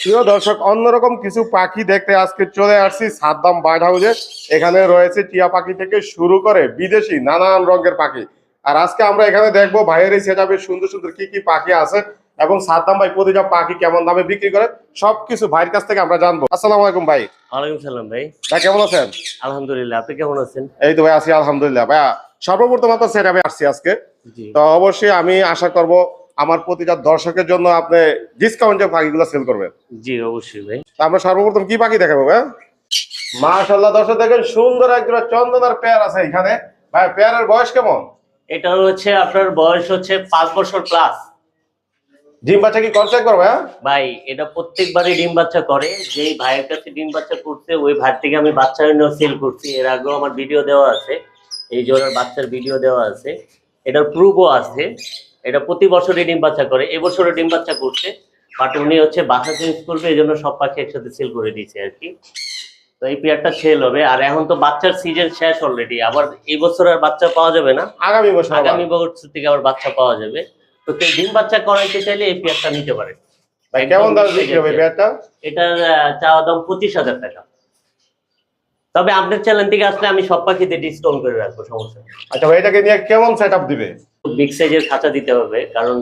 প্রিয় দর্শক, অন্যরকম কিছু পাখি দেখতে আজকে চলে আসছি সাদ্দাম বার্ড হাউসে। এখানে রয়েছে টিয়া পাখি থেকে শুরু করে বিদেশি নানান রঙের পাখি। আর আজকে আমরা এখানে দেখবো ভাইয়ের এই সেটআপে সুন্দর সুন্দর কি কি পাখি আছে এবং সাদ্দাম ভাই প্রতিটা পাখি কেমন দামে বিক্রি করে সবকিছু ভাইয়ের কাছ থেকে আমরা জানবো। আসসালামু আলাইকুম ভাই। ওয়ালাইকুম সালাম ভাই। ভাই কেমন আছেন? আলহামদুলিল্লাহ, আপনি কেমন আছেন? এই তো ভাই আছি আলহামদুলিল্লাহ। ভাইয়া সর্বপ্রথম আপনার সেটআপে আসছি আজকে, জি তো অবশ্যই আমি আশা করব আমার প্রতিটা দর্শকের জন্য আপনি ডিসকাউন্টে পাখিগুলো সেল করবেন। জি অবশ্যই ভাই। তা আমরা সর্বপ্রথম কি পাখি দেখাবো ভাই? মাশাআল্লাহ, দর্শক দেখেন সুন্দর একজোড়া চন্দনার পেয়ার আছে এখানে। ভাই পেয়ারের বয়স কেমন? এটা হচ্ছে আপনার বয়স হচ্ছে 5 বছর প্লাস। ডিম বাচ্চা কি করছে একবার ভাই? ভাই এটা প্রত্যেকবারই ডিম বাচ্চা করে। যেই ভাইয়ের কাছে ডিম বাচ্চা করছে ওই ভাই থেকে আমি বাচ্চা এনে সেল করছি। এর আগেও আমার ভিডিও দেওয়া আছে, এই জোড়ার বাচ্চার ভিডিও দেওয়া আছে, এটার প্রুফও আছে। এটা প্রতি বছরই ডিম বাচ্চা করে, এবছরও ডিম বাচ্চা করছে। বাট উনি হচ্ছে বাসা চেঞ্জ করবে, এই জন্য সব পাখি একসাথে সেল করে দিয়েছে আর কি। তো এই পেয়ারটা সেল হবে। আর এখন তো বাচ্চার সিজন শেষ অলরেডি, আবার এই বছর আর বাচ্চা পাওয়া যাবে না, আগামী বছর আগামী বছর থেকে আবার বাচ্চা পাওয়া যাবে। তো কেউ ডিম বাচ্চা করাইতে চাইলে এই পেয়ারটা নিতে পারে। ভাই কেমন দাম বিক্রি হবে পেয়ারটা? এটার চাওয়া দাম 25,000 টাকা। তবে আপনার চ্যানেল থেকে আসলে আমি সব পাখিতে ডিসকাউন্ট করে রাখবো, সমস্যা নেই। আচ্ছা ভাই, এটাকে নিয়ে কেমন সেটআপ দিবে? বিগ সাইজের খাঁচা দিতে হবে, কারণ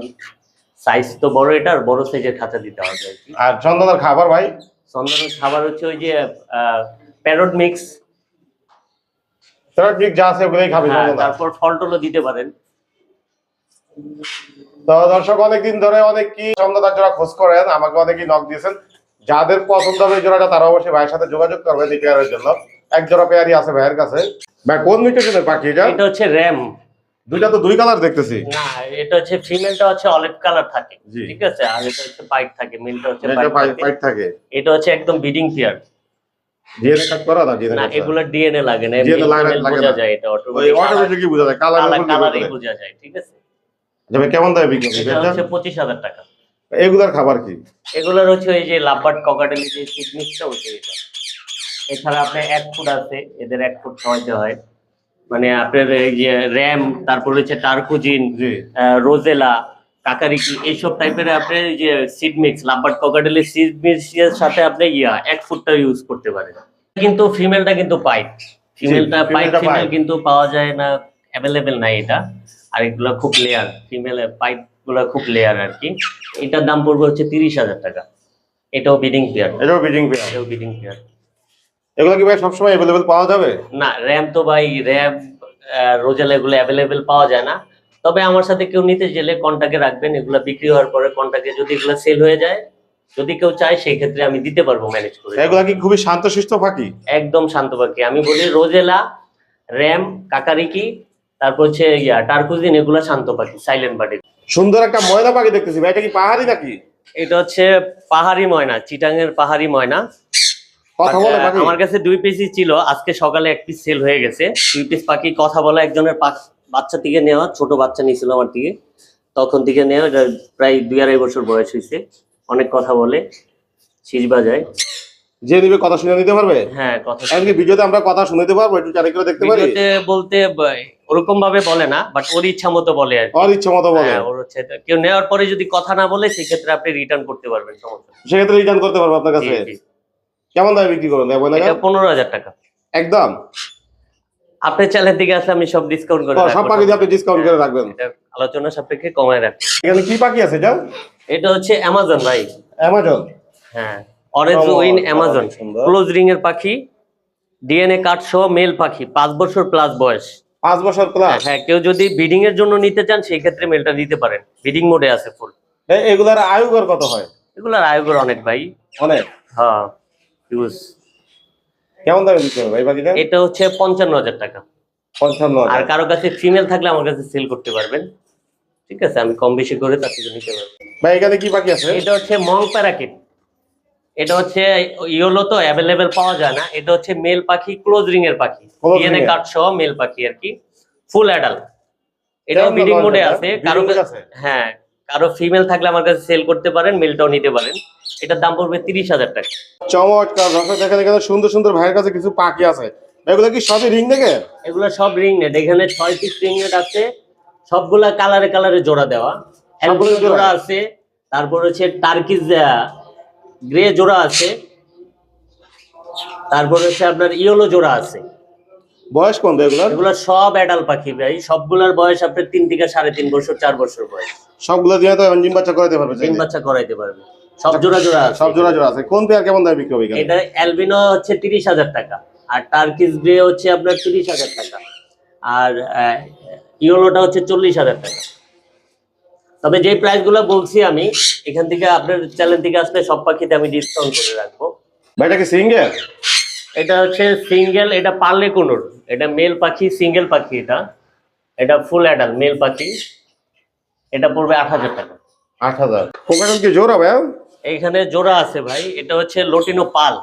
সাইজ তো বড়, এটার বড় সাইজের খাঁচা দিতে হবে আর কি। আর চন্দনার খাবার ভাই? চন্দনের খাবার হচ্ছে ওই যে প্যারট মিক্স, তার ঠিক যা আছে ওগুলোই খাবে চন্দনা। তারপর ফল টলও দিতে পারেন। তো দর্শক অনেকদিন ধরে অনেক কি চন্দনার জোড়া খোঁজ করেন, আমাকে অনেকেই নক দিয়েছেন। যাদের পছন্দ হবে এই জোড়াটা তারা অবশ্যই ভাইয়ের সাথে যোগাযোগ করবেন এই পেয়ারের জন্য। এক জোড়া পেয়ারই আছে ভাইয়ের কাছে। ভাই কোন মিউটেশনের পাখি এটা? এটা হচ্ছে র্যাম। দুইটা তো দুই কালার দেখতেছি। না, এটা হচ্ছে ফিমেলটা হচ্ছে অলিভ কালার থাকে, জি। ঠিক আছে, আর এটা হচ্ছে পাইট থাকে, মেলটা হচ্ছে এটা পাইট থাকে। পাইট থাকে। এটা হচ্ছে একদম ব্রিডিং পেয়ার। ডিএনএ কাট করা না? ডিএনএ না, এগুলা ডিএনএ লাগে না, DNA লাগে না, বোঝা না। যায়, এটা ওই অটোমেটিক অটোমেটিকলি বোঝা যায়, কালারই বোঝা যায়, ঠিক আছে। যাবে কেমন দামে বিক্রি হবে এটা এটা? হচ্ছে 25,000 টাকা। এগুলার খাবার কি? এগুলোর হচ্ছে এই যে লাভবার্ড ককাটেলের যে সিড মিক্সটা হচ্ছে এটা। এছাড়া আপনার 1 ফুট আছে, এদের 1 ফুট খাওয়াইতে হয়। মানে আপনার এই যে র্যাম, তারপর হচ্ছে টার্কুজিন, জি। রোজেলা, কাকারিকি, এইসব টাইপের আপনার এই যে সিড মিক্স, লাভবার্ড ককাটেলের সিড মিক্সের সাথে আপনি 1 ফুটটা ইউজ করতে পারেন। কিন্তু ফিমেলটা কিন্তু পাইট, ফিমেলটা পাইট ফিমেল কিন্তু পাওয়া যায় না, অ্যাভেলেবেল নাই এটা। আর এগুলো খুব লেয়ার, ফিমেলের পাইট গুলো খুব লেয়ার আর কি। এটার দাম পড়বে হচ্ছে 30,000 টাকা। এটাও ব্রিডিং পেয়ার, এটাও ব্রিডিং পেয়ার। এটাও ব্রিডিং পেয়ার। এগুলো কি ভাই সবসময় অ্যাভেলেবেল পাওয়া যাবে? না, র্যাম তো ভাই, র্যাম রোজেলা এগুলো অ্যাভেলেবেল পাওয়া যায় না। তবে আমার সাথে কেউ নিতে গেলে কন্টাক্টে রাখবেন, এগুলো বিক্রি হওয়ার পরে কন্টাক্টে যদি এগুলো সেল হয়ে যায়, যদি কেউ চায় সেই ক্ষেত্রে আমি দিতে পারবো ম্যানেজ করে। এগুলা কি খুবই শান্তশিষ্ট পাখি? একদম শান্ত পাখি। আমি বলি রোজেলা, র্যাম, কাকারিকি, তারপর হচ্ছে টার্কুজিন, এগুলো শান্ত পাখি, সাইলেন্ট বার্ড। সুন্দর একটা ময়না পাখি দেখতেছি ভাই, এটা কি পাহাড়ি নাকি? এটা হচ্ছে পাহাড়ি ময়না, চিটাঙের পাহাড়ি ময়না। কথা বলে পাখি? আমার কাছে 2 পিসই ছিল, আজকে সকালে 1 পিস সেল হয়ে গেছে। 2 পিস পাখি কথা বলা, একজনের বাচ্চা থেকে নেওয়া, ছোট বাচ্চা নিয়েছিল আমার থেকে, তখন থেকে নেওয়া। এটা প্রায় 2-2.5 বছর বয়স হয়েছে। অনেক কথা বলে, শীষ বাজায়। যে নিবে কথা শুনে নিতে পারবে? হ্যাঁ, কথা এমনকি ভিডিওতে আমরা কথা শুনতে পারবো, একটু চারি করে দেখতে পারি? ভিডিওতে বলতে ওরকম ভাবে বলে না, বাট ওর ইচ্ছা মতো বলে আর কি। ওর ইচ্ছা মতো বলে? হ্যাঁ, ওর হচ্ছে কেউ নেওয়ার পরে যদি কথা না বলে সেই ক্ষেত্রে আপনি রিটার্ন করতে পারবেন, সমস্যা নেই। সেক্ষেত্রে রিটার্ন করতে পারবো আপনার কাছে? জি, জি। কেমন দামে বিক্রি করবেন ভাই বলেন? এটা 15,000 টাকা। একদম আপনার চ্যানেল থেকে আসলে আমি সব ডিসকাউন্ট করে সব রাখবো। পাখি দিয়ে আপনি ডিসকাউন্ট করে রাখবেন? এটা আলোচনা সাপেক্ষে কমায় রাখবো। এখানে কি পাখি আছে এটা? এটা হচ্ছে অ্যামাজন ভাই। অ্যামাজন? হ্যাঁ, অরেঞ্জ উইন অ্যামাজন, সুন্দর। ক্লোজ রিং এর পাখি, ডিএনএ কার্ড সহ মেল পাখি, 5 বছর প্লাস বয়স। 5 বছর প্লাস? হ্যাঁ, কেউ যদি ব্রিডিং এর জন্য নিতে চান সেই ক্ষেত্রে মেলটা দিতে পারেন, ব্রিডিং মোডে আছে ফুল। এগুলার আয়ুগর কত হয়? এগুলার আয়ুগর অনেক ভাই। অনেক? হ্যাঁ, ইউজ। কেমন দামে দিতে হবে ভাই পাখিটা? এটা হচ্ছে 55,000 টাকা। 55,000? আর কারো কাছে ফিমেল থাকলে আমার কাছে সেল করতে পারবেন, ঠিক আছে, আমি কম বেশি করে তার থেকে নিতে পারবো। ভাই এখানে কি পাখি আছে? এটা হচ্ছে মং প্যারাকিট। এটা হচ্ছে ইয়েলো, তো অ্যাভেলেবেল পাওয়া যায় না। এটা হচ্ছে মেল পাখি, ক্লোজ রিং এর পাখি, ডিএনএ কার্ড সহ মেল পাখি আর কি, ফুল অ্যাডাল্ট। এটাও ব্রিডিং মোডে আছে। কারো কাছে, হ্যাঁ, কারো ফিমেল থাকলে আমার কাছে সেল করতে পারেন, মেলটাও নিতে পারেন। এটার দাম পড়বে 30,000 টাকা। চমৎকার। দর্শক দেখেন এখানে সুন্দর সুন্দর ভাইয়ের কাছে কিছু পাখি আছে। এগুলো কি সবই রিং থেকে? এগুলো সব রিং নেট, এখানে 6 পিস রিং নেট আছে, সবগুলা কালারে কালারে জোড়া দেওয়া। সবগুলো জোড়া আছে, তারপর হচ্ছে টার্কিজ গ্রে জোড়া আছে, তারপর হচ্ছে আপনার ইয়েলো জোড়া আছে। বয়স কোন এগুলার? এগুলো সব অ্যাডাল্ট পাখি ভাই, সবগুলোর বয়স আপনার 3 থেকে 3.5 বছর 4 বছর বয়স। সবগুলো দিয়ে তো ডিম বাচ্চা করাতে পারবে? ডিম বাচ্চা করাইতে পারবে, সব জোড়া জোড়া আছে। সব জোড়া জোড়া আছে। কোন পেয়ার কেমন দামে বিক্রি হবে এখানে? এটা অ্যালবিনো হচ্ছে 30,000 টাকা, আর টার্কিশ গ্রে হচ্ছে আপনার 30,000 টাকা, আর ইয়েলোটা হচ্ছে 40,000 টাকা। তবে যে প্রাইস গুলো বলছি আমি, এখান থেকে আপনার চ্যানেল থেকে আসলে সব পাখিতে আমি ডিসকাউন্ট করে রাখবো। ভাই এটা কি সিঙ্গেল? এটা হচ্ছে সিঙ্গেল, এটা পার্লে কোনোর, এটা মেল পাখি, সিঙ্গেল পাখি। এটা ফুল অ্যাডাল্ট মেল পাখি, এটা পড়বে 8,000 টাকা। 8,000। কোকাটেল কি জোড়া ভাই? এইখানে জোড়া আছে ভাই, এটা হচ্ছে লটিনো পাল।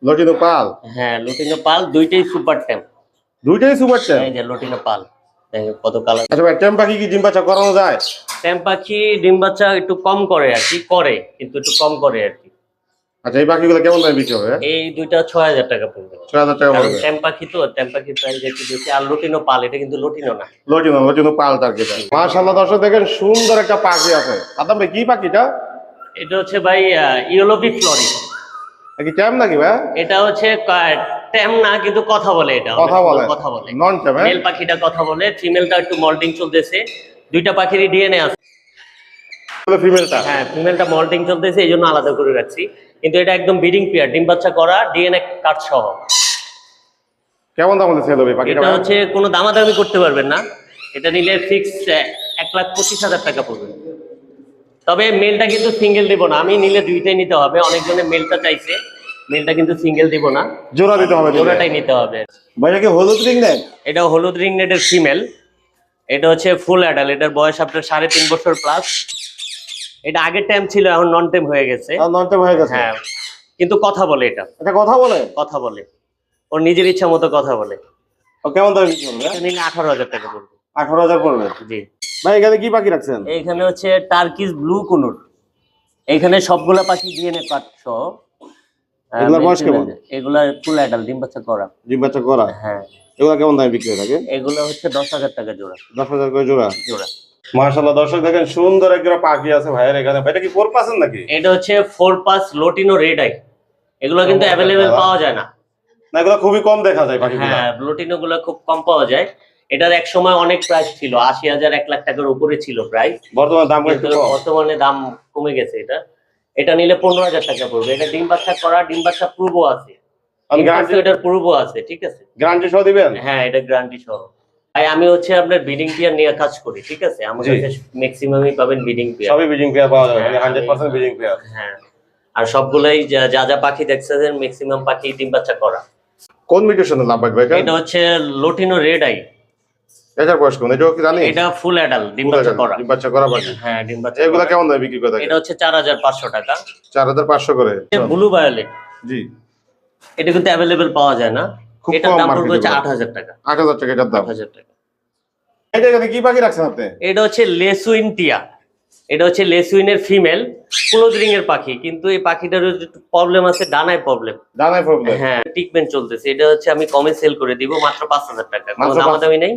লটিনো পাল? হ্যাঁ লটিনো পাল, দুইটাই সুপার ট্যাম্প। দুইটাই সুপার ট্যাম্প? এই যে লটিনো পাল, দেখেন কত কালার। আচ্ছা ভাই, ট্যাম্প পাখি কি ডিম বাচ্চা করানো যায়? ট্যাম্প পাখি ডিম বাচ্চা একটু কম করে আর কি, করে কিন্তু একটু কম করে আর কি। আচ্ছা, এই পাখিগুলো কেমন দামে বিক্রি হবে? এই দুইটা 6,000 টাকা পড়বে। 6,000 টাকা পড়বে। ট্যাম্প পাখি তো, ট্যাম্প পাখির প্রাইস একটু বেশি। আর লটিনো পাল, এটা কিন্তু লটিনো না, লটিনো পাল টার্গেট। মাশাআল্লাহ দর্শক দেখেন সুন্দর একটা পাখি আছে। আদম ভাই কি পাখিটা? এটা হচ্ছে ভাই ইয়েলোপি ফ্লোরি। কি ট্যাম্প নাকি ভাই? এটা হচ্ছে ট্যাম না, কিন্তু কথা বলে। এটা কথা বলে? কথা বলে। নন ট্যাম্প? মেল পাখিটা কথা বলে, ফিমেলটা একটু মল্টিং চলতেছে। দুইটা পাখিরই ডিএনএ আছে। ফিমেলটা? হ্যাঁ ফিমেলটা মল্টিং চলতেছে, এই জন্য আলাদা করে রাখছি। কিন্তু এটা একদম ব্রিডিং পেয়ার, ডিম বাচ্চা করা, ডিএনএ কার্ড সহ। কেমন দাম হলে সেল হবে পাখিটা? এটা হচ্ছে কোনো দামাদামি করতে পারবেন না, এটা নিলে ফিক্স 1,25,000 টাকা পড়বে। তবে মেলটা কিন্তু সিঙ্গেল দিব না, আমি নিলে দুইটাই নিতে হবে। অনেকজনে মেলটা চাইছে, মেলটা কিন্তু সিঙ্গেল দিব না, জোড়া দিতে হবে। জোড়াটাই নিতে হবে। ভাইয়া কি হলুদ রিং নেন? এটা হলুদ রিং নেটের ফিমেল, এটা হচ্ছে ফুল অ্যাডাল্ট। এটার বয়স আপনার 3.5 বছর প্লাস। এটা আগের টাইম ছিল, এখন নন টাইম হয়ে গেছে। নন ট্যাম্প হয়ে গেছে? হ্যাঁ, কিন্তু কথা বলে। এটা কথা বলে? কথা বলে, ওর নিজের ইচ্ছা মতো কথা বলে। ও কেমন দামে বিক্রি হবে? এটা নিলে 18,000 টাকা পড়বে। 18,000 পড়বে? জি। ভাই এখানে কি পাখি রাখছেন? এইখানে হচ্ছে টার্কিশ ব্লু কুনুর। এইখানে সবগুলা পাখি ডিএনএ কার্ড সহ। এগুলার বয়স কেমন? এগুলা ফুল অ্যাডাল্ট, ডিম বাচ্চা করা। ডিম বাচ্চা করা? হ্যাঁ। এগুলা কেমন দামে বিক্রি হয়ে থাকে? এগুলো হচ্ছে 10,000 টাকা জোড়া। 10,000 করে জোড়া? জোড়া। মাশাআল্লাহ দর্শক দেখেন সুন্দর একটা পাখি আছে ভাইয়ের এখানে। ভাই এটা কি 4% নাকি? এটা হচ্ছে 4 পাস লটিনো রেড আই। এগুলো কিন্তু অ্যাভেলেবেল পাওয়া যায় না। না, এগুলো খুবই কম দেখা যায় পাখিগুলো। হ্যাঁ লটিনো গুলো খুব কম পাওয়া যায়। এটার এক সময় অনেক প্রাইস ছিল, 80,000 1,00,000 টাকার উপরে ছিল প্রাইস। বর্তমানে দাম একটু কম। বর্তমানে দাম কমে গেছে। এটা নিলে 15,000 টাকা পড়বে। এটা ডিম বাচ্চা করা, ডিম বাচ্চা প্রুভও আছে। এটার প্রুভও আছে, ঠিক আছে? গ্যারান্টি সহ দিবেন? হ্যাঁ এটা গ্যারান্টি সহ। ভাই আমি হচ্ছে আপনার ব্রিডিং পেয়ার নিয়ে কাজ করি, ঠিক আছে? আমার কাছে ম্যাক্সিমামই পাবেন ব্রিডিং পেয়ার। সবই ব্রিডিং পেয়ার পাওয়া যাবে, মানে 100% ব্রিডিং পেয়ার। হ্যাঁ, আর সবগুলাই যা যা পাখি দেখছেন ম্যাক্সিমাম পাখি ডিম বাচ্চা করা। কোন মিউটেশনের নাম ভাই? এটা হচ্ছে লটিনো রেড আই। এটার বয়স কোন? এটাও কি জানি? এটা ফুল অ্যাডাল্ট, ডিম বাচ্চা করা। ডিম বাচ্চা করা পাখি? হ্যাঁ ডিম বাচ্চা। এগুলা কেমন দামে বিক্রি করে থাকে? এটা হচ্ছে 4,500 টাকা। 4,500 করে? Blue violet. জি। এটা কিন্তু অ্যাভেলেবেল পাওয়া যায় না। খুব এটার কম দাম মার্কেটে পড়বে হচ্ছে পাওয়া। 8,000 টাকা। 8,000 টাকা এটার দাম? 8,000 টাকা। এটা এখানে কি পাখি রাখছেন আপনি? এটা হচ্ছে লেসুইন টিয়া। এটা হচ্ছে লেসুইনের ফিমেল, ক্লোজ রিং এর পাখি। কিন্তু এই পাখিটার একটু প্রবলেম আছে, ডানায় প্রবলেম। ডানায় প্রবলেম? হ্যাঁ ট্রিটমেন্ট চলতেছে। এটা হচ্ছে আমি কমে সেল করে দিব মাত্র 5,000 টাকা। কোনো মাত্র দামাদামি নেই,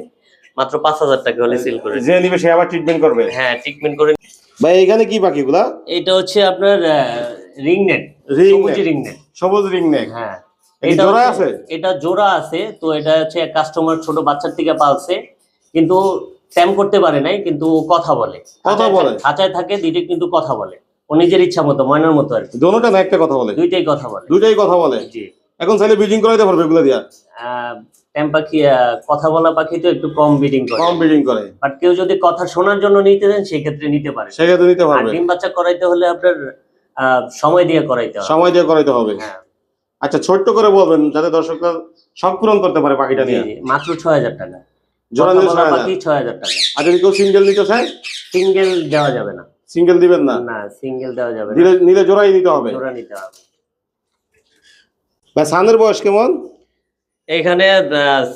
মাত্র 5,000 টাকা হলে সেল করে দিব। যে নিবে সে আবার ট্রিটমেন্ট করবে? হ্যাঁ ট্রিটমেন্ট করে। ভাই এখানে কি পাখিগুলা? এটা হচ্ছে আপনার রিং নেট, সবুজ রিং নেট। সবুজ রিং নেক? হ্যাঁ। এটা জোড়া আছে? এটা জোড়া আছে। তো এটা হচ্ছে কাস্টমার ছোট বাচ্চার থেকে পালছে, কিন্তু ট্যাম করতে পারে নাই, কিন্তু কথা বলে। কথা বলে? খাঁচায় থাকে দুইটা, কিন্তু কথা বলে ও নিজের ইচ্ছা মতো, ময়নার মতো আর কি। দোনোটা না একটা কথা বলে? দুইটাই কথা বলে। দুইটাই কথা বলে? জি। এখন চাইলে ব্রিডিং করাইতে পারবে এগুলো দিয়া? ট্যাম পাখি, কথা বলা পাখি তো একটু কম ব্রিডিং করে। কম ব্রিডিং করে? বাট কেউ যদি কথা শোনার জন্য নিতে দেন সেই ক্ষেত্রে নিতে পারে। সেক্ষেত্রে নিতে আর পারবে? ডিম বাচ্চা করাইতে হলে আপনার সময় দিয়ে করাইতে হবে। সময় দিয়ে করাইতে হবে? হ্যাঁ। আচ্ছা ছোট্ট করে বলবেন যাতে দর্শকরা শখ পূরণ করতে পারে পাখিটা জি, নিয়ে। জি, মাত্র 6,000 টাকা। জোড়া নিলে 6,000? পাখি 6,000 টাকা। আর যদি কেউ সিঙ্গেল নিতে চায়? সিঙ্গেল দেওয়া যাবে না। সিঙ্গেল দিবেন না? না সিঙ্গেল দেওয়া যাবে না, নিলে জোড়াই নিতে হবে? জোড়া নিতে হবে। ভাই সানের বয়স কেমন? এখানে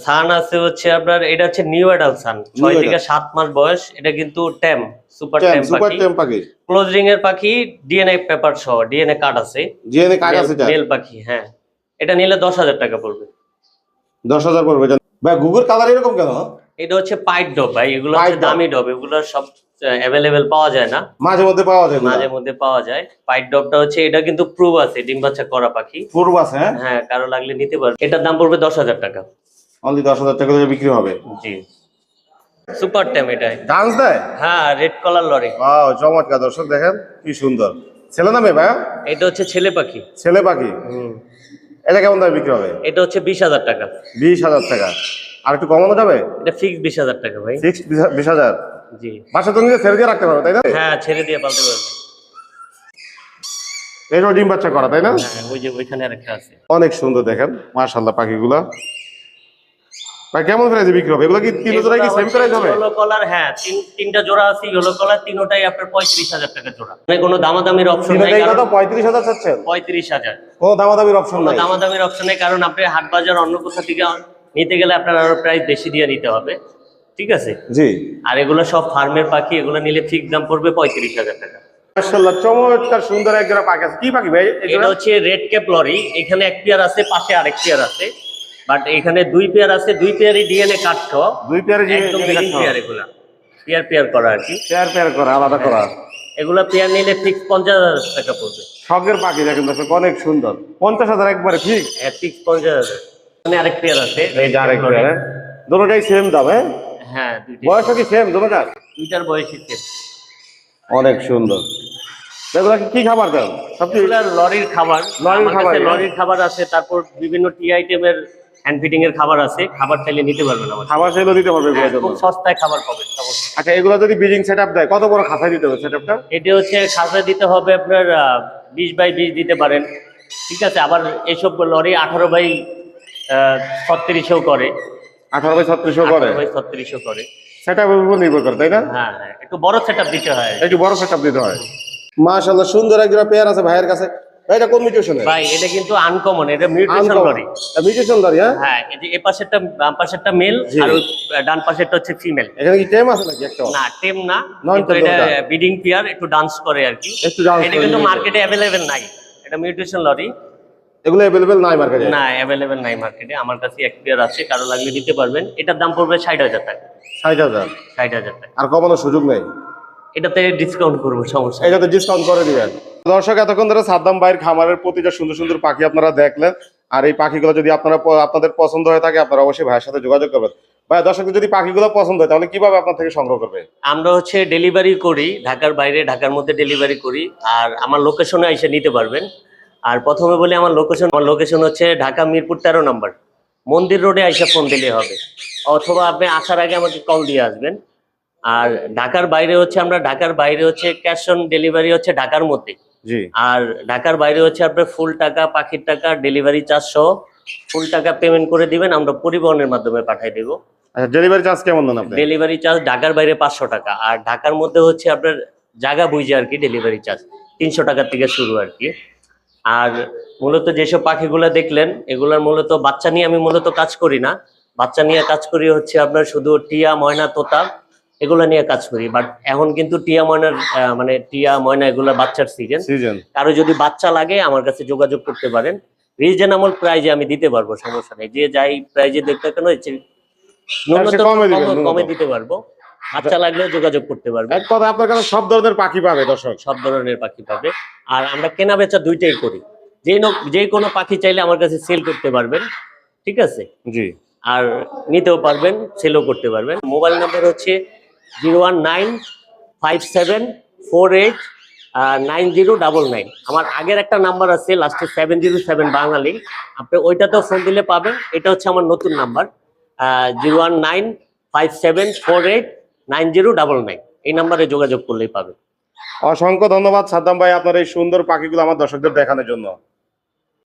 সান আছে হচ্ছে আপনার, এটা হচ্ছে নিউ অ্যাডাল্ট সান, 6 থেকে 7 মাস বয়স। এটা কিন্তু ট্যাম, সুপার ট্যাম সুপার পাখি। ট্যাম পাখি? ক্লোজ রিং এর পাখি, ডিএনএ পেপার সহ, ডিএনএ কার্ড আছে। জিএনএ কার্ড আছে? মেল পাখি। হ্যাঁ এটা নিলে 10,000 টাকা পড়বে। 10,000 পড়বে? ভাই গুগল কালার এরকম কেন? এটা হচ্ছে পাইট ডব ভাই, এগুলো হচ্ছে দামি ডব। এগুলো সব অ্যাভেলেবেল পাওয়া যায় না, মাঝে মধ্যে পাওয়া যায় মাঝে মধ্যে পাওয়া যায়। হোয়াইট ডগটা হচ্ছে এটা কিন্তু প্রুভ আছে ডিম বাচ্চা করা পাখি। পূর্ব আছে, হ্যাঁ হ্যাঁ, কারো লাগলে নিতে পারবে। এটার দাম পড়বে 10,000 টাকা। অনলি 10,000 টাকা করে বিক্রি হবে। জি, সুপার ট্যাম এটাই। ডান্স দেয়, হ্যাঁ, রেড কলার লরি। ওয়াও চমৎকার দর্শক, দেখেন কি সুন্দর। ছেলে না মেয়ে ভাইয়া? এটা হচ্ছে ছেলে পাখি। ছেলে পাখি। এটা কেমন দামে বিক্রি হবে? এটা হচ্ছে 20,000 টাকা। 20,000 টাকা। আর একটু কমানো যাবে? এটা ফিক্স 20,000 টাকা ভাই। 20,000। জি, বাসা তো নিজে ছেড়ে দিয়ে রাখতে পারো তাই না? হ্যাঁ, ছেড়ে দিয়ে পালতে পারবে। এটাও ডিম বাচ্চা করা তাই না? হ্যাঁ, ওই যে ওইখানে আরেকটা আছে। অনেক সুন্দর দেখেন মাশাআল্লাহ পাখিগুলা। ভাই কেমন প্রাইসে বিক্রি হবে এগুলো? কি তিন জোড়াই কি সেম প্রাইস হবে? ইয়েলো কলার, হ্যাঁ, তিনটা জোড়া আছে ইয়েলো কলার, তিনটাই আপনার 35,000 টাকা জোড়া। মানে কোনো দামাদামির অপশন নাই। তিনটাই কত? 35,000 চাচ্ছেন? 35,000। কোনো দামাদামির অপশন কোনো নাই? দামাদামির অপশন নেই, কারণ আপনি হাট বাজার অন্য কোথা থেকে নিতে গেলে আপনার আরো প্রাইস বেশি দিয়ে নিতে হবে। ঠিক আছে? জি। আর এগুলো সব ফার্মের পাখি, এগুলো নিলে ফিক্স দাম পড়বে 35,000 টাকা। মাশাআল্লাহ চমৎকার সুন্দর এক জোড়া পাখি আছে। কি পাখি ভাই এটা এগুলো? হচ্ছে রেড ক্যাপ লরি। এখানে এক পেয়ার আছে, পাশে আরেক পেয়ার আছে, বাট এখানে দুই পেয়ার আছে। দুই পেয়ারই ডিএনএ কাটছ, দুই পেয়ারে একদম ব্রিডিং পেয়ার। এগুলা পেয়ার পেয়ার করা আর কি, পেয়ার পেয়ার করা, আলাদা করা। এগুলা পেয়ার নিলে ফিক্স 50,000 টাকা পড়বে। শখের পাখি দেখেন দর্শক, অনেক সুন্দর। 50,000 একবারে ঠিক? ফিক্স 50,000। মানে আরেক পেয়ার আছে, এই যে আরেক পেয়ার, হ্যাঁ? দুটোটাই সেম দাম, হ্যাঁ? হ্যাঁ, দুইটাই। বয়স কি সেম দুটোটার? দুইটার বয়সই সেম। অনেক সুন্দর। এগুলা কি খাবার দেন? সব কি এগুলা লরির খাবার। লরির আমার খাবার, কাছে হ্যাঁ? লরির খাবার আছে, তারপর বিভিন্ন টি আইটেমের হ্যান্ড ফিটিং এর খাবার আছে। খাবার চাইলে নিতে পারবেন আমার। খাবার সেগুলো দিতে হবে এগুলোর জন্য? খুব সস্তায় খাবার পাবেন, সমস্যা নেই। আচ্ছা, এগুলো যদি ব্রিডিং সেটআপ দেয় কত বড় খাঁচায় দিতে হবে সেটআপটা? এটা হচ্ছে খাঁচা দিতে হবে আপনার 20x20 দিতে পারেন। ঠিক আছে? আবার এইসব লরি 18x36 করে। 18x36 করে? 18x36 করে। সেটআপের উপর নির্ভর করে তাই না? হ্যাঁ, হ্যাঁ, একটু বড় সেটআপ দিতে হয়। একটু বড় সেটআপ দিতে হয়। মাশাআল্লাহ সুন্দর এক জোড়া পেয়ার আছে ভাইয়ের কাছে। ভাই এটা কোন মিউটেশনের? ভাই এটা কিন্তু আনকমন, এটা মিউটেশন লরি। মিউটেশন লরি, হ্যাঁ? হ্যাঁ, এই যে এই পাশেরটা বাম পাশেরটা মেল, জি। আর ওই ডান পাশেরটা হচ্ছে ফিমেল। এখানে কি টেম আছে নাকি একটা? না, টেম না, নন কিন্তু টেম এটা দরকার। ব্রিডিং পেয়ার, একটু ডান্স করে আর কি। একটু dance এটা করে কিন্তু নিয়ে মার্কেটে अवेलेबल নাই। এটা মিউটেশন লরি। এগুলো अवेलेबल নাই মার্কেটে? না, अवेलेबल নাই মার্কেটে। আমার কাছে এক পেয়ার আছে, কারো লাগলে নিতে পারবেন। এটার দাম পড়বে 60,000 টাকা। 60,000? 60,000 টাকা। আর কমানোর সুযোগ নেই? এটাতে ডিসকাউন্ট করবো, সমস্যা নেই। এটাতে ডিসকাউন্ট করে দিবেন। দর্শক এতক্ষণ ধরে সাদ্দাম ভাইয়ের খামারের প্রতিটা সুন্দর সুন্দর পাখি আপনারা দেখলেন। আর এই পাখিগুলো যদি আপনাদের পছন্দ হয়ে থাকে, আপনারা অবশ্যই ভাইয়ের সাথে যোগাযোগ করবেন। ভাই দর্শকদের যদি পাখিগুলো পছন্দ হয় তাহলে কিভাবে আপনার থেকে সংগ্রহ করবে? আমরা হচ্ছে ডেলিভারি করি, ঢাকার বাইরে, ঢাকার মধ্যে ডেলিভারি করি। আর আমার লোকেশনে এসে নিতে পারবেন। আর প্রথমে বলি আমার লোকেশন হচ্ছে ঢাকা মিরপুর 13 নম্বর মন্দির রোডে আইসা ফোন দিলে হবে, অথবা আপনি আসার আগে আমাকে কল দিয়ে আসবেন। আর ঢাকার বাইরে হচ্ছে ক্যাশ অন ডেলিভারি হচ্ছে ঢাকার মধ্যে। জি। আর ঢাকার বাইরে হচ্ছে আপনার ফুল টাকা, পাখির টাকা, ডেলিভারি চার্জ সহ ফুল টাকা পেমেন্ট করে দিবেন, আমরা পরিবহনের মাধ্যমে পাঠিয়ে দেবো। আচ্ছা, ডেলিভারি চার্জ কেমন দেন আপনি? ডেলিভারি চার্জ ঢাকার বাইরে 500 টাকা, আর ঢাকার মধ্যে হচ্ছে আপনার জায়গা বুঝে আর কি ডেলিভারি চার্জ 300 টাকার থেকে শুরু আর কি। আর মূলত যেসব পাখিগুলো দেখলেন, এগুলোর মূলত বাচ্চা নিয়ে আমি মূলত কাজ করি না। বাচ্চা নিয়ে কাজ করি হচ্ছে আপনার শুধু টিয়া, ময়না, তোতা এগুলো নিয়ে কাজ করি। বাট এখন কিন্তু টিয়া ময়না এগুলো বাচ্চার সিজন। কারো যদি বাচ্চা লাগে আমার কাছে যোগাযোগ করতে পারেন। রিজনেবল প্রাইজে আমি দিতে পারবো, সমস্যা নেই। যে যাই প্রাইজে দেখতে কেন কমে দিতে পারবো। বাচ্চা লাগলেও যোগাযোগ করতে পারবে। এক কথা আপনার কাছে সব ধরনের পাখি পাবে দর্শক? সব ধরনের পাখি পাবে। আর আমরা কেনা বেচা দুইটাই করি। যে কোনো পাখি চাইলে আমার কাছে সেল করতে পারবেন। ঠিক আছে? জি। আর নিতেও পারবেন, সেলও করতে পারবেন। মোবাইল নাম্বার হচ্ছে 01957489099। আমার আগের একটা নাম্বার আছে লাস্টে 707 বাঙালি, আপনি ওইটাতেও ফোন দিলে পাবেন। এটা হচ্ছে আমার নতুন নাম্বার 01957489099। এই নাম্বারে যোগাযোগ করলেই পাবেন। অসংখ্য ধন্যবাদ সাদ্দাম ভাই আপনার এই সুন্দর পাখিগুলো আমার দর্শকদের দেখানোর জন্য।